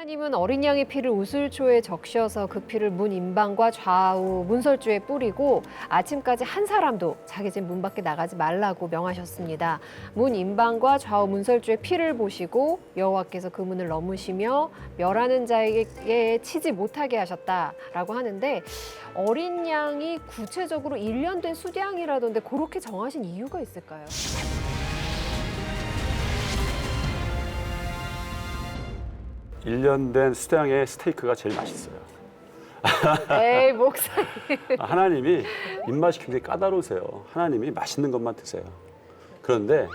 하나님은 어린 양의 피를 우슬초에 적셔서 그 피를 문 임방과 좌우 문설주에 뿌리고 아침까지 한 사람도 자기 집 문 밖에 나가지 말라고 명하셨습니다. 문 임방과 좌우 문설주의 피를 보시고 여호와께서 그 문을 넘으시며 멸하는 자에게 치지 못하게 하셨다라고 하는데, 어린 양이 구체적으로 1년 된 수량이라던데 그렇게 정하신 이유가 있을까요? 1년 된 수량의 스테이크가 제일 맛있어요. 에이, 목사님. 하나님이 입맛이 굉장히 까다로우세요. 하나님이 맛있는 것만 드세요. 그런데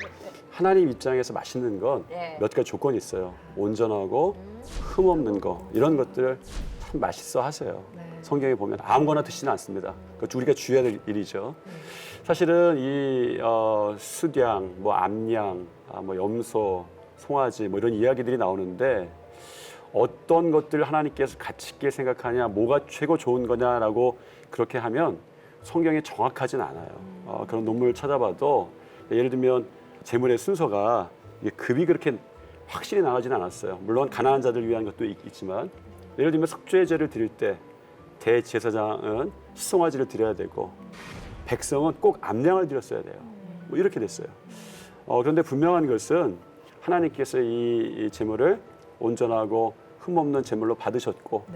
하나님 입장에서 맛있는 건 몇 가지 조건이 있어요. 온전하고 흠 없는 거, 이런 것들을 참 맛있어 하세요. 성경에 보면 아무거나 드시는 않습니다. 그것도 우리가 주의해야 될 일이죠. 사실은 이 수량, 뭐 암양, 뭐 염소, 송아지 뭐 이런 이야기들이 나오는데, 어떤 것들을 하나님께서 가치 있게 생각하냐, 뭐가 최고 좋은 거냐라고 그렇게 하면 성경이 정확하진 않아요. 그런 논문을 찾아봐도 예를 들면 제물의 순서가 이게 급이 그렇게 확실히 나가지는 않았어요. 물론 가난한 자들 위한 것도 있지만, 예를 들면 속죄제를 드릴 때 대제사장은 수송아지를 드려야 되고 백성은 꼭 암양을 드렸어야 돼요. 뭐 이렇게 됐어요. 그런데 분명한 것은 하나님께서 이 제물을 온전하고 흠없는 제물로 받으셨고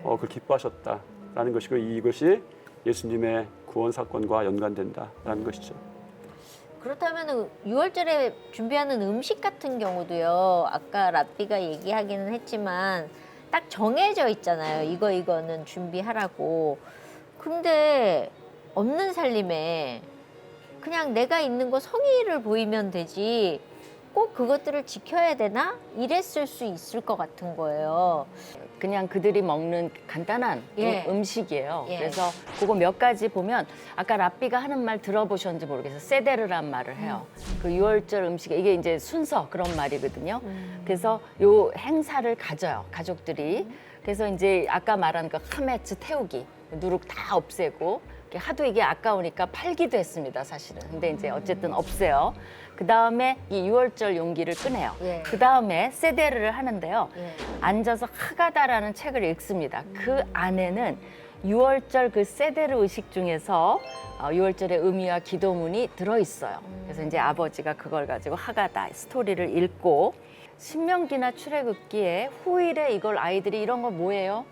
그걸 기뻐하셨다라는 것이고, 이것이 예수님의 구원 사건과 연관된다라는 것이죠. 그렇다면 6월절에 준비하는 음식 같은 경우도요, 아까 라삐가 얘기하기는 했지만 딱 정해져 있잖아요. 이거는 준비하라고. 근데 없는 살림에 그냥 내가 있는 거 성의를 보이면 되지 꼭 그것들을 지켜야 되나? 이랬을 수 있을 것 같은 거예요. 그냥 그들이 먹는 간단한 음식이에요. 예. 그래서 그거 몇 가지 보면 아까 라삐가 하는 말 들어보셨는지 모르겠어요. 세데르란 말을 해요. 그 6월절 음식에 이게 이제 순서 그런 말이거든요. 그래서 요 행사를 가져요, 가족들이. 그래서 이제 아까 말한 그 하메츠 태우기, 누룩 다 없애고, 하도 이게 아까우니까 팔기도 했습니다, 사실은. 근데 이제 어쨌든 없애요. 그 다음에 이 6월절 용기를 꺼내요. 그 다음에 세데르를 하는데요. 앉아서 하가다라는 책을 읽습니다. 그 안에는 6월절 그 세데르 의식 중에서 6월절의 의미와 기도문이 들어있어요. 그래서 이제 아버지가 그걸 가지고 하가다 스토리를 읽고, 신명기나 출애굽기에 후일에 이걸 아이들이 이런 거 뭐예요?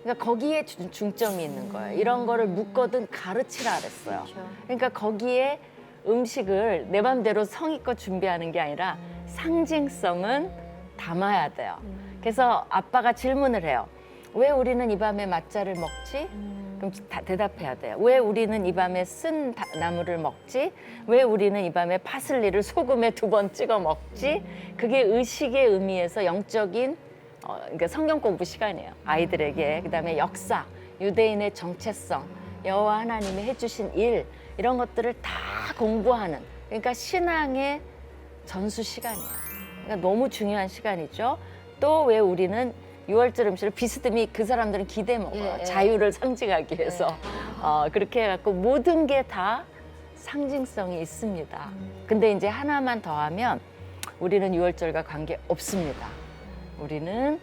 그러니까 거기에 중점이 있는 거예요. 이런 거를 묻거든 가르치라 그랬어요. 그러니까 거기에 음식을 내 맘대로 성의껏 준비하는 게 아니라 상징성은 담아야 돼요. 그래서 아빠가 질문을 해요. 왜 우리는 이 밤에 맛자를 먹지? 그럼 다 대답해야 돼요. 왜 우리는 이 밤에 쓴 나물을 먹지? 왜 우리는 이 밤에 파슬리를 소금에 2번 찍어 먹지? 그게 의식의 의미에서 영적인 그러니까 성경 공부 시간이에요. 아이들에게. 그다음에 역사, 유대인의 정체성, 여호와 하나님이 해주신 일, 이런 것들을 다 공부하는, 그러니까 신앙의 전수 시간이에요. 그러니까 너무 중요한 시간이죠. 또 왜 우리는 6월절 음식을 비스듬히 그 사람들은 기대 먹어요. 자유를 상징하기 위해서. 그렇게 해갖고 모든 게 다 상징성이 있습니다. 근데 이제 하나만 더하면 우리는 6월절과 관계 없습니다. 우리는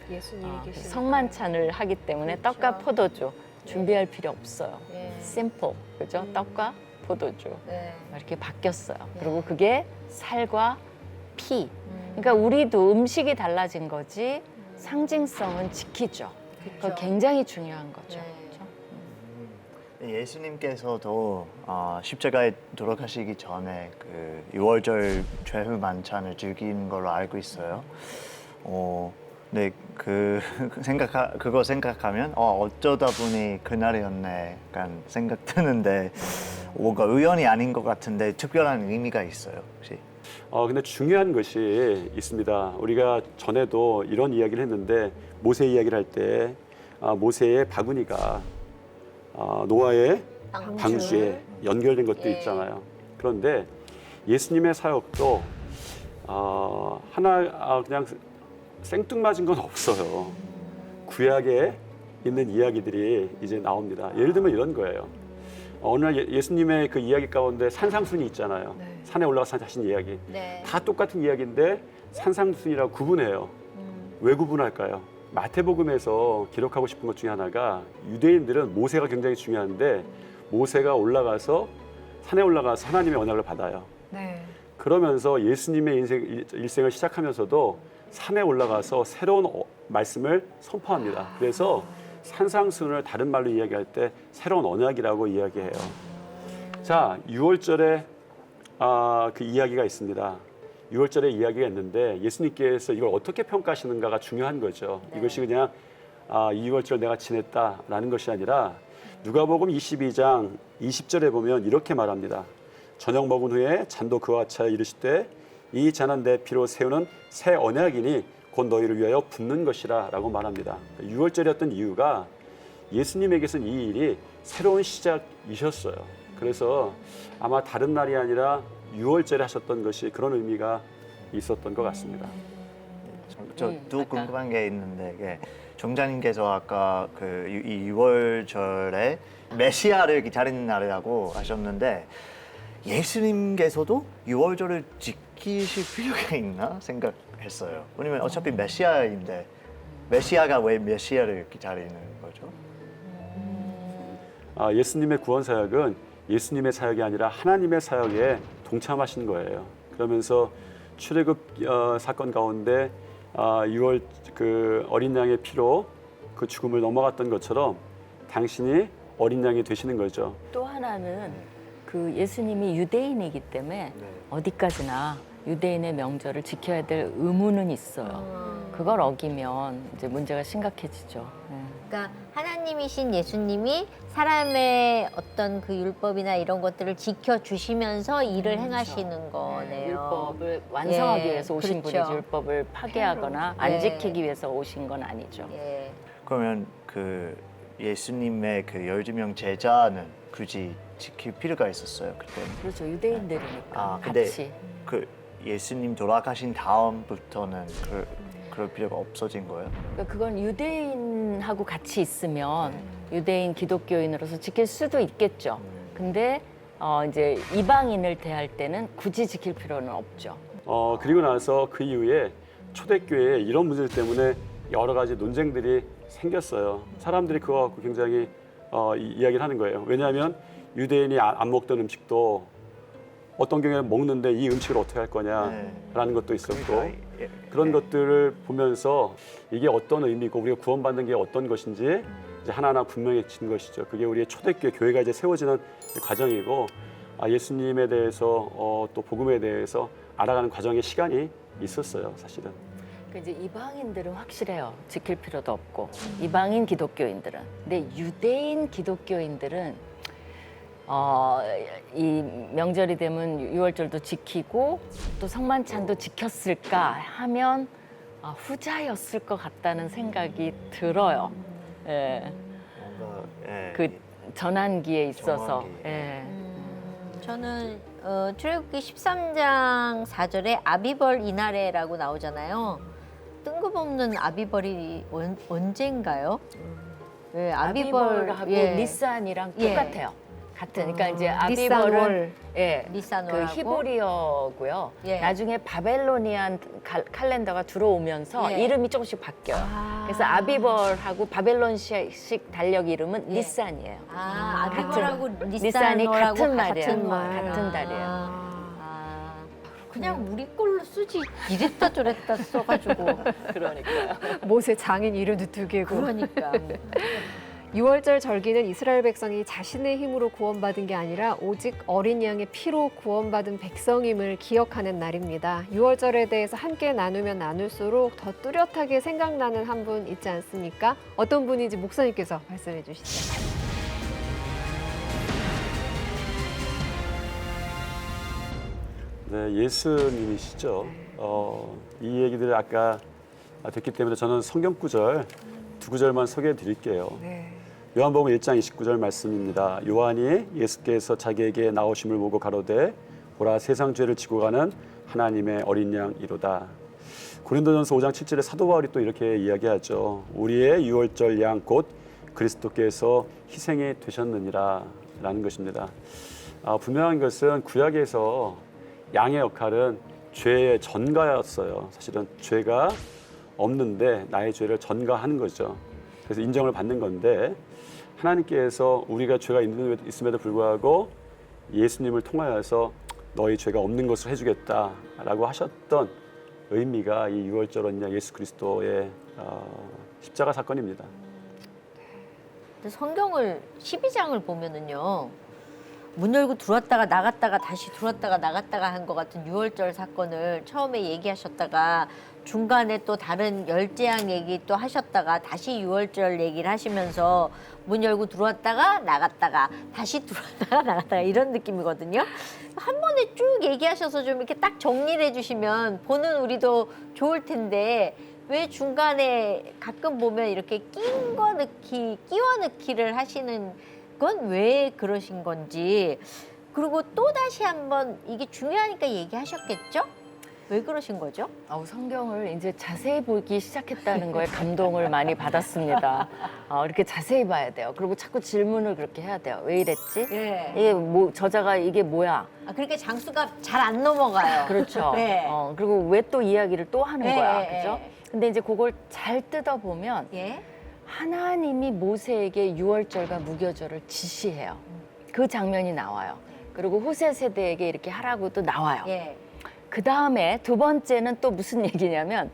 성만찬을 하기 때문에 떡과 포도주 준비할 필요 없어요. 심플, 그죠? 떡과 포도주 이렇게 바뀌었어요. 그리고 그게 살과 피. 그러니까 우리도 음식이 달라진 거지 상징성은 지키죠. 그거 굉장히 중요한 거죠. 예수님께서도 십자가에 돌아가시기 전에 그 6월절 최후 만찬을 즐기는 걸로 알고 있어요. 네, 그거 생각하면 어쩌다 보니 그날이었네 약간 생각 드는데, 뭔가 우연이 아닌 것 같은데 특별한 의미가 있어요, 혹시? 근데 중요한 것이 있습니다. 우리가 전에도 이런 이야기를 했는데, 모세 이야기를 할 때 모세의 바구니가 노아의 방주에 연결된 것도 있잖아요. 그런데 예수님의 사역도 그냥 생뚱맞은 건 없어요. 구약에 있는 이야기들이 이제 나옵니다. 예를 들면 이런 거예요. 어느 날 예수님의 그 이야기 가운데 산상순이 있잖아요. 산에 올라가서 하신 이야기. 다 똑같은 이야기인데 산상순이라고 구분해요. 왜 구분할까요? 마태복음에서 기록하고 싶은 것 중에 하나가 유대인들은 모세가 굉장히 중요한데 모세가 올라가서 산에 올라가서 하나님의 언약을 받아요. 네. 그러면서 예수님의 일생을 시작하면서도 산에 올라가서 새로운 말씀을 선포합니다. 그래서 산상수훈을 다른 말로 이야기할 때 새로운 언약이라고 이야기해요. 자, 6월절에 그 이야기가 있습니다. 6월절에 이야기가 있는데 예수님께서 이걸 어떻게 평가하시는가가 중요한 거죠. 이것이 그냥 이 6월절 내가 지냈다라는 것이 아니라 누가복음 22장 20절에 보면 이렇게 말합니다. 저녁 먹은 후에 잔도 그와 같이 이르시되 이 잔은 내 피로 세우는 새 언약이니 곧 너희를 위하여 붓는 것이라 라고 말합니다. 6월절이었던 이유가 예수님에게서는 이 일이 새로운 시작이셨어요. 그래서 아마 다른 날이 아니라 6월절에 하셨던 것이 그런 의미가 있었던 것 같습니다. 저도 궁금한 게 있는데 이게 종자님께서 아까 이 6월절에 메시아를 기다리는 날이라고 하셨는데 예수님께서도 6월절을 지키실 필요가 있나 생각했어요. 왜냐면 어차피 메시아인데 메시아가 왜 메시아를 기다리는 거죠? 예수님의 구원 사역은 예수님의 사역이 아니라 하나님의 사역에 동참하신 거예요. 그러면서 출애굽 사건 가운데 6월 그 어린 양의 피로 그 죽음을 넘어갔던 것처럼 당신이 어린 양이 되시는 거죠. 또 하나는 그 예수님이 유대인이기 때문에 어디까지나 유대인의 명절을 지켜야 될 의무는 있어요. 그걸 어기면 이제 문제가 심각해지죠. 그러니까 하나님이신 예수님이 사람의 어떤 그 율법이나 이런 것들을 지켜주시면서 일을 행하시는 거네요. 율법을 완성하기 예, 위해서 오신 그렇죠. 분이지 율법을 파괴하거나 예. 안 지키기 위해서 오신 건 아니죠. 예. 그러면 그 예수님의 그 12명 제자는 굳이 지킬 필요가 있었어요 그때. 그렇죠. 유대인들이니까 근데 같이. 그 예수님 돌아가신 다음부터는 그럴 필요가 없어진 거예요? 그러니까 그건 유대인하고 같이 있으면 유대인 기독교인으로서 지킬 수도 있겠죠. 근데 이제 이방인을 대할 때는 굳이 지킬 필요는 없죠. 그리고 나서 그 이후에 초대교회에 이런 문제들 때문에 여러 가지 논쟁들이 생겼어요. 사람들이 그거 갖고 굉장히 이야기를 하는 거예요. 왜냐하면 유대인이 안 먹던 음식도 어떤 경우에는 먹는데 이 음식을 어떻게 할 거냐라는 것도 있었고 그러니까, 그런 것들을 보면서 이게 어떤 의미고 우리가 구원받는 게 어떤 것인지 이제 하나하나 분명해진 것이죠. 그게 우리의 초대교회 교회가 이제 세워지는 과정이고 예수님에 대해서 또 복음에 대해서 알아가는 과정의 시간이 있었어요, 사실은. 그러니까 이제 이방인들은 확실해요. 지킬 필요도 없고 이방인 기독교인들은. 근데 유대인 기독교인들은 이 명절이 되면 6월절도 지키고 또 성만찬도 지켰을까 하면 후자였을 것 같다는 생각이 들어요. 예. 뭔가 그 전환기에 있어서. 정확히. 예. 저는 출애굽기 13장 4절에 아비벌 이날에라고 나오잖아요. 뜬금없는 아비벌이 언젠가요? 네, 아비벌하고 예. 니산이랑 예. 똑같아요. 같은. 그러니까 이제 니산월. 아비벌은 예, 그 니산월하고 히브리어고요. 예. 나중에 바벨로니안 칼렌더가 들어오면서 예. 이름이 조금씩 바뀌어요. 그래서 아비벌하고 바벨론식 달력 이름은 예. 니산이에요. 아비벌하고 니산이 니산월하고 같은 말이에요. 같은 말. 같은 달이에요. 그냥 우리 걸로 쓰지 이랬다 저랬다 써가지고 그러니까요. 모세 장인 이름도 두 개고. 그러니까 6월절 절기는 이스라엘 백성이 자신의 힘으로 구원받은 게 아니라 오직 어린 양의 피로 구원받은 백성임을 기억하는 날입니다. 6월절에 대해서 함께 나누면 나눌수록 더 뚜렷하게 생각나는 한 분 있지 않습니까? 어떤 분인지 목사님께서 말씀해 주시죠. 네, 예수님이시죠. 이 얘기들을 아까 듣기 때문에 저는 성경 구절 두 구절만 소개해 드릴게요. 네. 요한복음 1장 29절 말씀입니다. 요한이 예수께서 자기에게 나오심을 보고 가로되 보라 세상 죄를 지고 가는 하나님의 어린 양이로다. 고린도전서 5장 7절에 사도 바울이 또 이렇게 이야기하죠. 우리의 유월절 양 곧 그리스도께서 희생이 되셨느니라 라는 것입니다. 분명한 것은 구약에서 양의 역할은 죄의 전가였어요. 사실은 죄가 없는데 나의 죄를 전가하는 거죠. 그래서 인정을 받는 건데 하나님께서 우리가 죄가 있음에도 불구하고 예수님을 통하여서 너희 죄가 없는 것을 해주겠다라고 하셨던 의미가 이 유월절언약 예수 그리스도의 십자가 사건입니다. 근데 성경을 12장을 보면은요. 문 열고 들어왔다가 나갔다가 다시 들어왔다가 나갔다가 한 것 같은 유월절 사건을 처음에 얘기하셨다가 중간에 또 다른 열재앙 얘기 또 하셨다가 다시 유월절 얘기를 하시면서 문 열고 들어왔다가 나갔다가 다시 들어왔다가 나갔다가 이런 느낌이거든요. 한 번에 쭉 얘기하셔서 좀 이렇게 딱 정리를 해주시면 보는 우리도 좋을 텐데 왜 중간에 가끔 보면 이렇게 끼워 넣기를 하시는 건 왜 그러신 건지, 그리고 또 다시 한번 이게 중요하니까 얘기하셨겠죠? 왜 그러신 거죠? 성경을 이제 자세히 보기 시작했다는 거에 감동을 많이 받았습니다. 이렇게 자세히 봐야 돼요. 그리고 자꾸 질문을 그렇게 해야 돼요. 왜 이랬지? 예. 이게 뭐 저자가 이게 뭐야? 그러니까 장수가 잘 안 넘어가요. 그렇죠. 네. 그리고 왜 또 이야기를 또 하는 예, 거야, 예, 그죠? 근데 이제 그걸 잘 뜯어보면 예. 하나님이 모세에게 유월절과 무교절을 지시해요. 그 장면이 나와요. 그리고 후세 세대에게 이렇게 하라고도 나와요. 예. 그 다음에 두 번째는 또 무슨 얘기냐면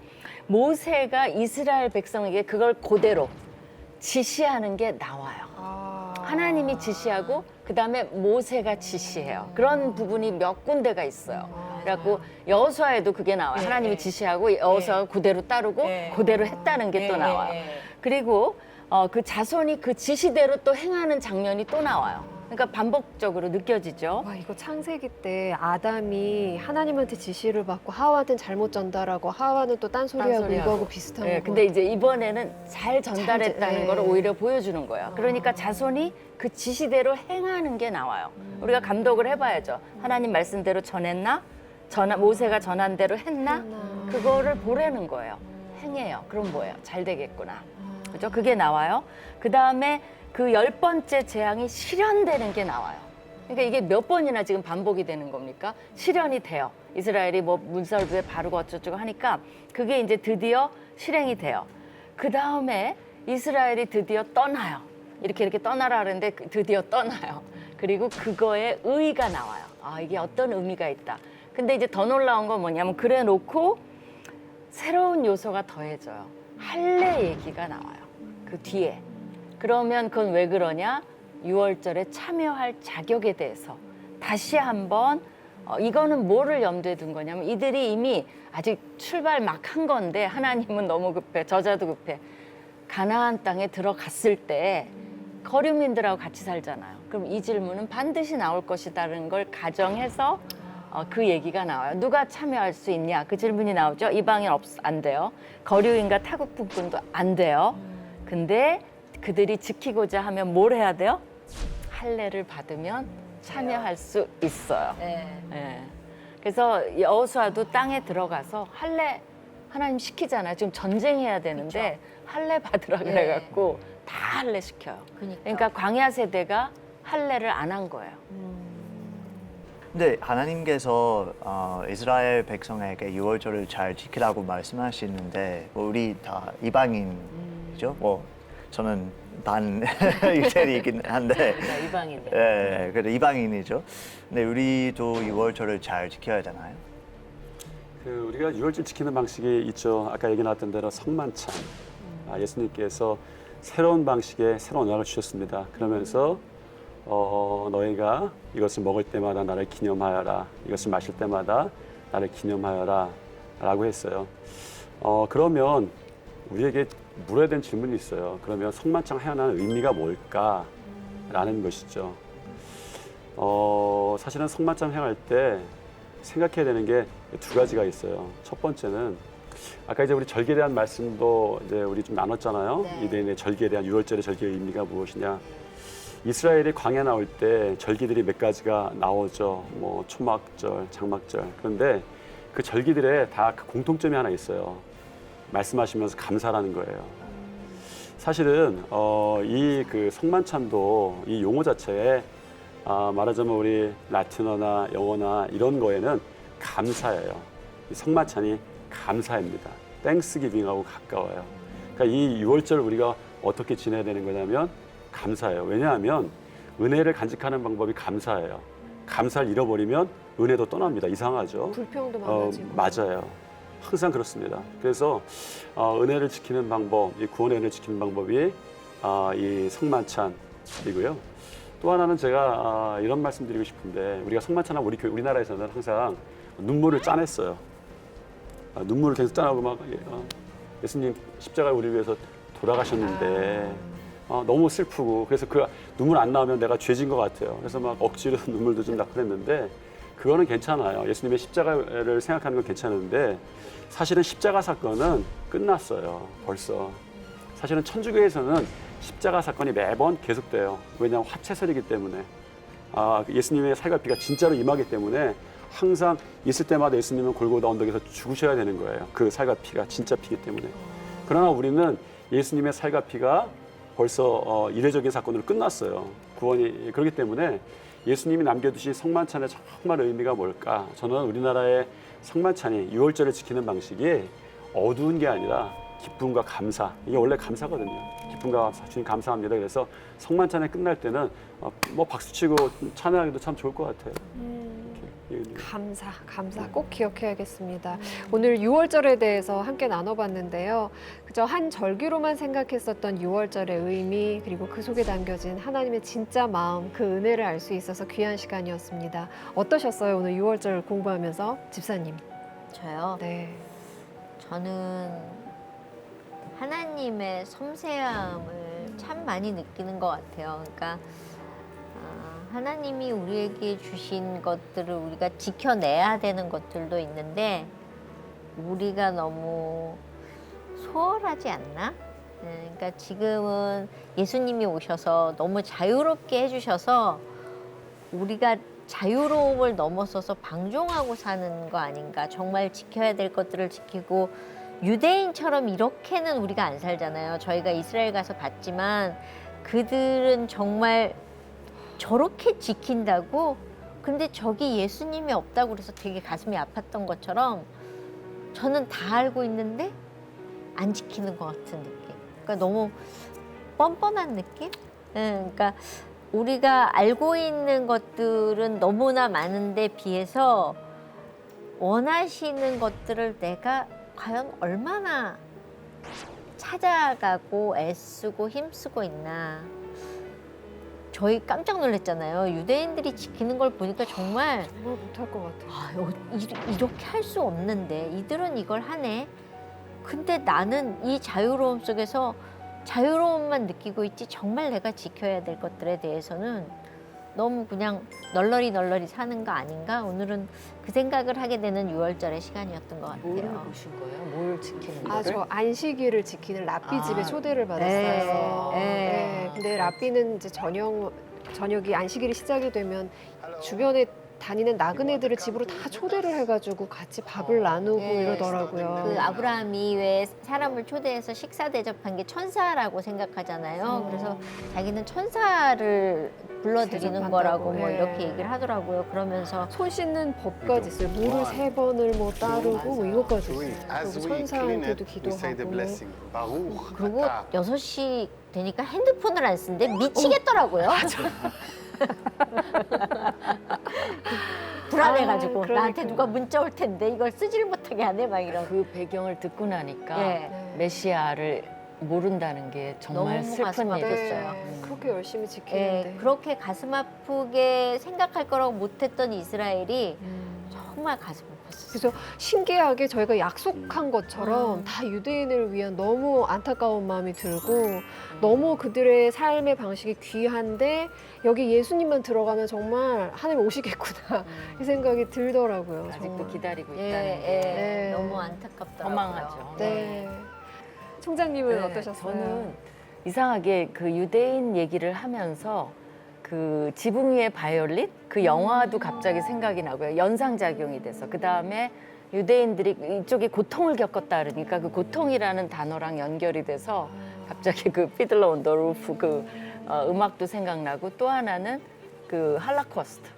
모세가 이스라엘 백성에게 그걸 그대로 지시하는 게 나와요. 하나님이 지시하고 그 다음에 모세가 지시해요. 그런 부분이 몇 군데가 있어요. 그래갖고 여호수아에도 그게 나와요. 하나님이 지시하고 여호수아가 그대로 따르고 그대로 했다는 게 또 나와요. 그리고 그 자손이 그 지시대로 또 행하는 장면이 또 나와요. 그러니까 반복적으로 느껴지죠. 와, 이거 창세기 때 아담이 하나님한테 지시를 받고 하와한테는 잘못 전달하고 하와는 또 딴소리하고 딴소리하고. 이거하고 비슷한 네, 거. 근데 이제 이번에는 잘 전달했다는 잘, 걸 네. 오히려 보여주는 거예요. 그러니까 자손이 그 지시대로 행하는 게 나와요. 우리가 감독을 해봐야죠. 하나님 말씀대로 전했나? 모세가 전한 대로 했나? 그거를 보라는 거예요. 행해요. 그럼 뭐예요? 잘 되겠구나. 그죠? 그게 나와요. 그 다음에 그 10번째 재앙이 실현되는 게 나와요. 그러니까 이게 몇 번이나 지금 반복이 되는 겁니까? 실현이 돼요. 이스라엘이 뭐 문설부에 바르고 어쩌고 하니까 그게 이제 드디어 실행이 돼요. 그 다음에 이스라엘이 드디어 떠나요. 이렇게 떠나라 그러는데 드디어 떠나요. 그리고 그거에 의의가 나와요. 이게 어떤 의미가 있다. 근데 이제 더 놀라운 건 뭐냐면 그래 놓고 새로운 요소가 더해져요. 할례 얘기가 나와요. 그 뒤에. 그러면 그건 왜 그러냐? 유월절에 참여할 자격에 대해서 다시 한번 이거는 뭐를 염두에 둔 거냐면 이들이 이미 아직 출발 막 한 건데 하나님은 너무 급해. 저자도 급해. 가나안 땅에 들어갔을 때 거류민들하고 같이 살잖아요. 그럼 이 질문은 반드시 나올 것이라는 걸 가정해서 그 얘기가 나와요. 누가 참여할 수 있냐? 그 질문이 나오죠. 이방인 안 돼요. 거류인과 타국분권도 안 돼요. 근데 그들이 지키고자 하면 뭘 해야 돼요? 할례를 받으면 참여할 수 있어요. 네. 예. 그래서 여호수아도 땅에 들어가서 할례 하나님 시키잖아요. 지금 전쟁해야 되는데 할례 받으라 그래갖고 다 할례 시켜요. 그러니까 광야 세대가 할례를 안 한 거예요. 근데 하나님께서 이스라엘 백성에게 유월절을 잘 지키라고 말씀하시는데 뭐 우리 다 이방인이죠. 뭐 저는 반 이스라엘이긴 한데 이방인이에요. 예, 그래도 이방인이죠. 근데 우리도 유월절을 잘 지켜야 되나요? 우리가 유월절 지키는 방식이 있죠. 아까 얘기 나왔던 대로 성만찬. 예수님께서 새로운 방식의 새로운 언약을 주셨습니다. 그러면서 너희가 이것을 먹을 때마다 나를 기념하여라. 이것을 마실 때마다 나를 기념하여라. 라고 했어요. 그러면 우리에게 물어야 되는 질문이 있어요. 그러면 성만찬 하나는 의미가 뭘까라는 것이죠. 사실은 성만찬 행할 때 생각해야 되는 게 두 가지가 있어요. 첫 번째는 아까 이제 우리 절기에 대한 말씀도 이제 우리 좀 나눴잖아요. 네. 유대인의 절기에 대한 유월절의 절기의 의미가 무엇이냐. 이스라엘이 광야 나올 때 절기들이 몇 가지가 나오죠. 뭐 초막절, 장막절. 그런데 그 절기들에 다 그 공통점이 하나 있어요. 말씀하시면서 감사라는 거예요. 사실은 이 그 성만찬도 이 용어 자체에 말하자면 우리 라틴어나 영어나 이런 거에는 감사예요. 이 성만찬이 감사입니다. 땡스기빙하고 가까워요. 그러니까 이 6월절 우리가 어떻게 지내야 되는 거냐면 감사해요. 왜냐하면 은혜를 간직하는 방법이 감사예요. 감사를 잃어버리면 은혜도 떠납니다. 이상하죠? 불평도 많아지고. 맞아요. 항상 그렇습니다. 그래서 은혜를 지키는 방법, 이 구원의 은혜를 지키는 방법이 이 성만찬이고요. 또 하나는 제가 이런 말씀 드리고 싶은데 우리가 성만찬하고 우리나라에서는 항상 눈물을 짜냈어요. 눈물을 계속 짜내고 막 예수님 십자가에 우리 위해서 돌아가셨는데 너무 슬프고 그래서 그 눈물 안 나오면 내가 죄진 것 같아요. 그래서 막 억지로 눈물도 좀 나고 그랬는데 그거는 괜찮아요. 예수님의 십자가를 생각하는 건 괜찮은데 사실은 십자가 사건은 끝났어요. 벌써. 사실은 천주교에서는 십자가 사건이 매번 계속돼요. 왜냐하면 화채설이기 때문에. 예수님의 살과 피가 진짜로 임하기 때문에 항상 있을 때마다 예수님은 골고다 언덕에서 죽으셔야 되는 거예요. 그 살과 피가 진짜 피기 때문에. 그러나 우리는 예수님의 살과 피가 벌써 이례적인 사건으로 끝났어요. 구원이. 그렇기 때문에 예수님이 남겨두신 성만찬의 정말 의미가 뭘까? 저는 우리나라의 성만찬이 6월절을 지키는 방식이 어두운 게 아니라 기쁨과 감사. 이게 원래 감사거든요. 기쁨과 감사. 주님 감사합니다. 그래서 성만찬에 끝날 때는 뭐 박수치고 찬양하기도 참 좋을 것 같아요. 감사 꼭 기억해야겠습니다. 오늘 6월절에 대해서 함께 나눠봤는데요. 그저 한 절기로만 생각했었던 6월절의 의미 그리고 그 속에 담겨진 하나님의 진짜 마음 그 은혜를 알 수 있어서 귀한 시간이었습니다. 어떠셨어요? 오늘 6월절 공부하면서 집사님. 저요. 네. 저는 하나님의 섬세함을 참 많이 느끼는 것 같아요. 그러니까 하나님이 우리에게 주신 것들을 우리가 지켜내야 되는 것들도 있는데 우리가 너무 소홀하지 않나? 그러니까 지금은 예수님이 오셔서 너무 자유롭게 해주셔서 우리가 자유로움을 넘어서서 방종하고 사는 거 아닌가. 정말 지켜야 될 것들을 지키고 유대인처럼 이렇게는 우리가 안 살잖아요. 저희가 이스라엘 가서 봤지만 그들은 정말 저렇게 지킨다고? 근데 저기 예수님이 없다고 그래서 되게 가슴이 아팠던 것처럼 저는 다 알고 있는데 안 지키는 것 같은 느낌. 그러니까 너무 뻔뻔한 느낌? 그러니까 우리가 알고 있는 것들은 너무나 많은데 비해서 원하시는 것들을 내가 과연 얼마나 찾아가고 애쓰고 힘쓰고 있나. 저희 깜짝 놀랐잖아요. 유대인들이 지키는 걸 보니까 정말 못할 것 같아요. 이렇게 할 수 없는데 이들은 이걸 하네. 근데 나는 이 자유로움 속에서 자유로움만 느끼고 있지 정말 내가 지켜야 될 것들에 대해서는 너무 그냥 널널이 사는 거 아닌가? 오늘은 그 생각을 하게 되는 6월절의 시간이었던 것 뭘 같아요. 보신 거예요? 뭘 지키는 거를? 저 안식일을 지키는 라삐 집에 초대를 네. 받았어요. 네. 근데 라삐는 이제 저녁이 안식일이 시작이 되면 주변에 다니는 나그네들을 집으로 다 초대를 해가지고 같이 밥을 나누고 네. 이러더라고요. 그 아브라함이 왜 사람을 초대해서 식사 대접한 게 천사라고 생각하잖아요. 그래서 자기는 천사를 불러들이는 대접한다고. 거라고 뭐 네. 이렇게 얘기를 하더라고요. 그러면서 손 씻는 법까지 있어요. 물을 3번을 뭐 따르고 뭐 이것까지 있어요. As 그리고 we clean 천사한테도 it, we say the 기도하고. blessing. Baruch 그리고 atah. 6시 되니까 핸드폰을 안 쓰는데 미치겠더라고요. 불안해가지고 아, 나한테 그러니까요. 누가 문자 올 텐데 이걸 쓰지를 못하게 하네 막 이런. 그 배경을 듣고 나니까 네. 메시아를 모른다는 게 정말 너무 슬픈 가슴 일이었어요. 네, 그렇게 열심히 지키는데. 예, 그렇게 가슴 아프게 생각할 거라고 못했던 이스라엘이 정말 가슴 아팠어요. 그래서 신기하게 저희가 약속한 것처럼 다 유대인을 위한 너무 안타까운 마음이 들고 너무 그들의 삶의 방식이 귀한데 여기 예수님만 들어가면 정말 하나님 오시겠구나 이 생각이 들더라고요. 아직도 정말. 기다리고 예, 있다는 예, 게 네. 너무 안타깝더라고요. 허망하죠. 네. 총장님은 네, 어떠셨어요? 저는 이상하게 그 유대인 얘기를 하면서 그 지붕 위의 바이올린 그 영화도 갑자기 생각이 나고요. 연상작용이 돼서 그 다음에 유대인들이 이쪽에 고통을 겪었다 그러니까 그 고통이라는 단어랑 연결이 돼서 갑자기 그 피들러 온 더 루프 그 음악도 생각나고 또 하나는 그 할라코스트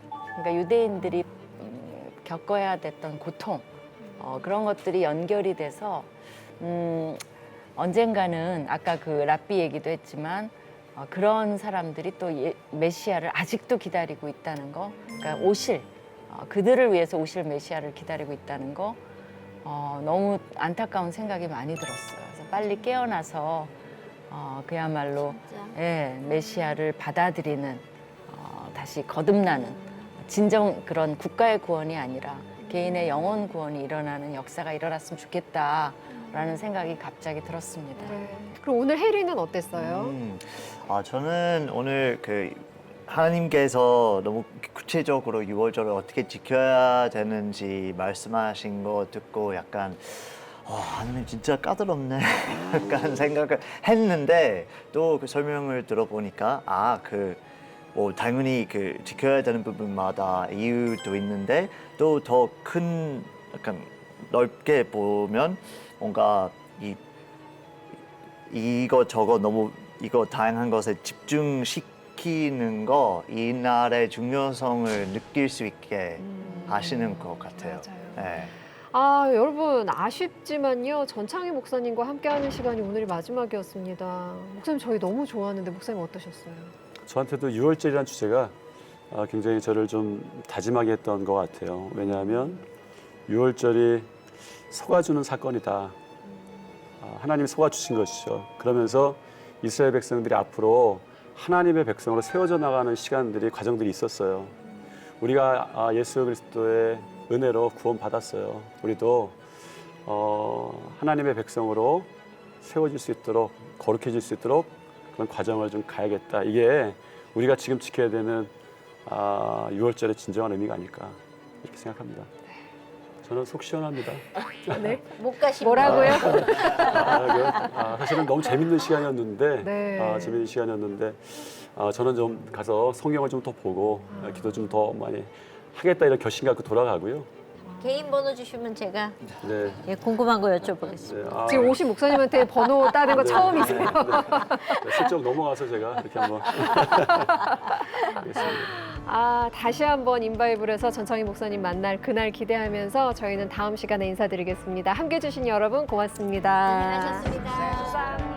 그러니까 유대인들이 겪어야 됐던 고통 그런 것들이 연결이 돼서 언젠가는 아까 그 랍비 얘기도 했지만 그런 사람들이 또 메시아를 아직도 기다리고 있다는 거, 그러니까 오실 그들을 위해서 오실 메시아를 기다리고 있다는 거 너무 안타까운 생각이 많이 들었어요. 그래서 빨리 깨어나서 그야말로 예, 메시아를 받아들이는 다시 거듭나는 진정 그런 국가의 구원이 아니라 개인의 영혼 구원이 일어나는 역사가 일어났으면 좋겠다라는 생각이 갑자기 들었습니다. 네. 그럼 오늘 해리는 어땠어요? 저는 오늘 그 하나님께서 너무 구체적으로 유월절을 어떻게 지켜야 되는지 말씀하신 거 듣고 약간 하나님 진짜 까다롭네 약간 생각을 했는데 또 그 설명을 들어보니까 뭐 당연히 그 지켜야 되는 부분마다 이유도 있는데 또 더 큰 약간 넓게 보면 뭔가 이거 저거 너무 이거 다양한 것에 집중시키는 거 이날의 중요성을 느낄 수 있게 하시는 것 같아요. 맞아요. 네. 여러분 아쉽지만요. 전창희 목사님과 함께하는 시간이 오늘이 마지막이었습니다. 목사님 저희 너무 좋아하는데 목사님 어떠셨어요? 저한테도 유월절이라는 주제가 굉장히 저를 좀 다짐하게 했던 것 같아요. 왜냐하면 유월절이 속아주는 사건이다. 하나님이 속아주신 것이죠. 그러면서 이스라엘 백성들이 앞으로 하나님의 백성으로 세워져 나가는 시간들이 과정들이 있었어요. 우리가 예수 그리스도의 은혜로 구원받았어요. 우리도 하나님의 백성으로 세워질 수 있도록 거룩해질 수 있도록 그런 과정을 좀 가야겠다. 이게 우리가 지금 지켜야 되는 6월절의 진정한 의미가 아닐까 이렇게 생각합니다. 저는 속 시원합니다. 네. 못 가시면 뭐라고요? 사실은 너무 재밌는 시간이었는데, 네. 재밌는 시간이었는데, 저는 좀 가서 성경을 좀 더 보고 기도 좀 더 많이 하겠다 이런 결심 갖고 돌아가고요. 개인 번호 주시면 제가 네. 예, 궁금한 거 여쭤보겠습니다. 네, 지금 오신 목사님한테 번호 따는 거 처음이세요? 네, 슬쩍 넘어가서 제가 이렇게 한번 하겠습니다. 다시 한번 인바이블에서 전창희 목사님 만날 그날 기대하면서 저희는 다음 시간에 인사드리겠습니다. 함께해 주신 여러분 고맙습니다. 고생하셨습니다. 감사합니다.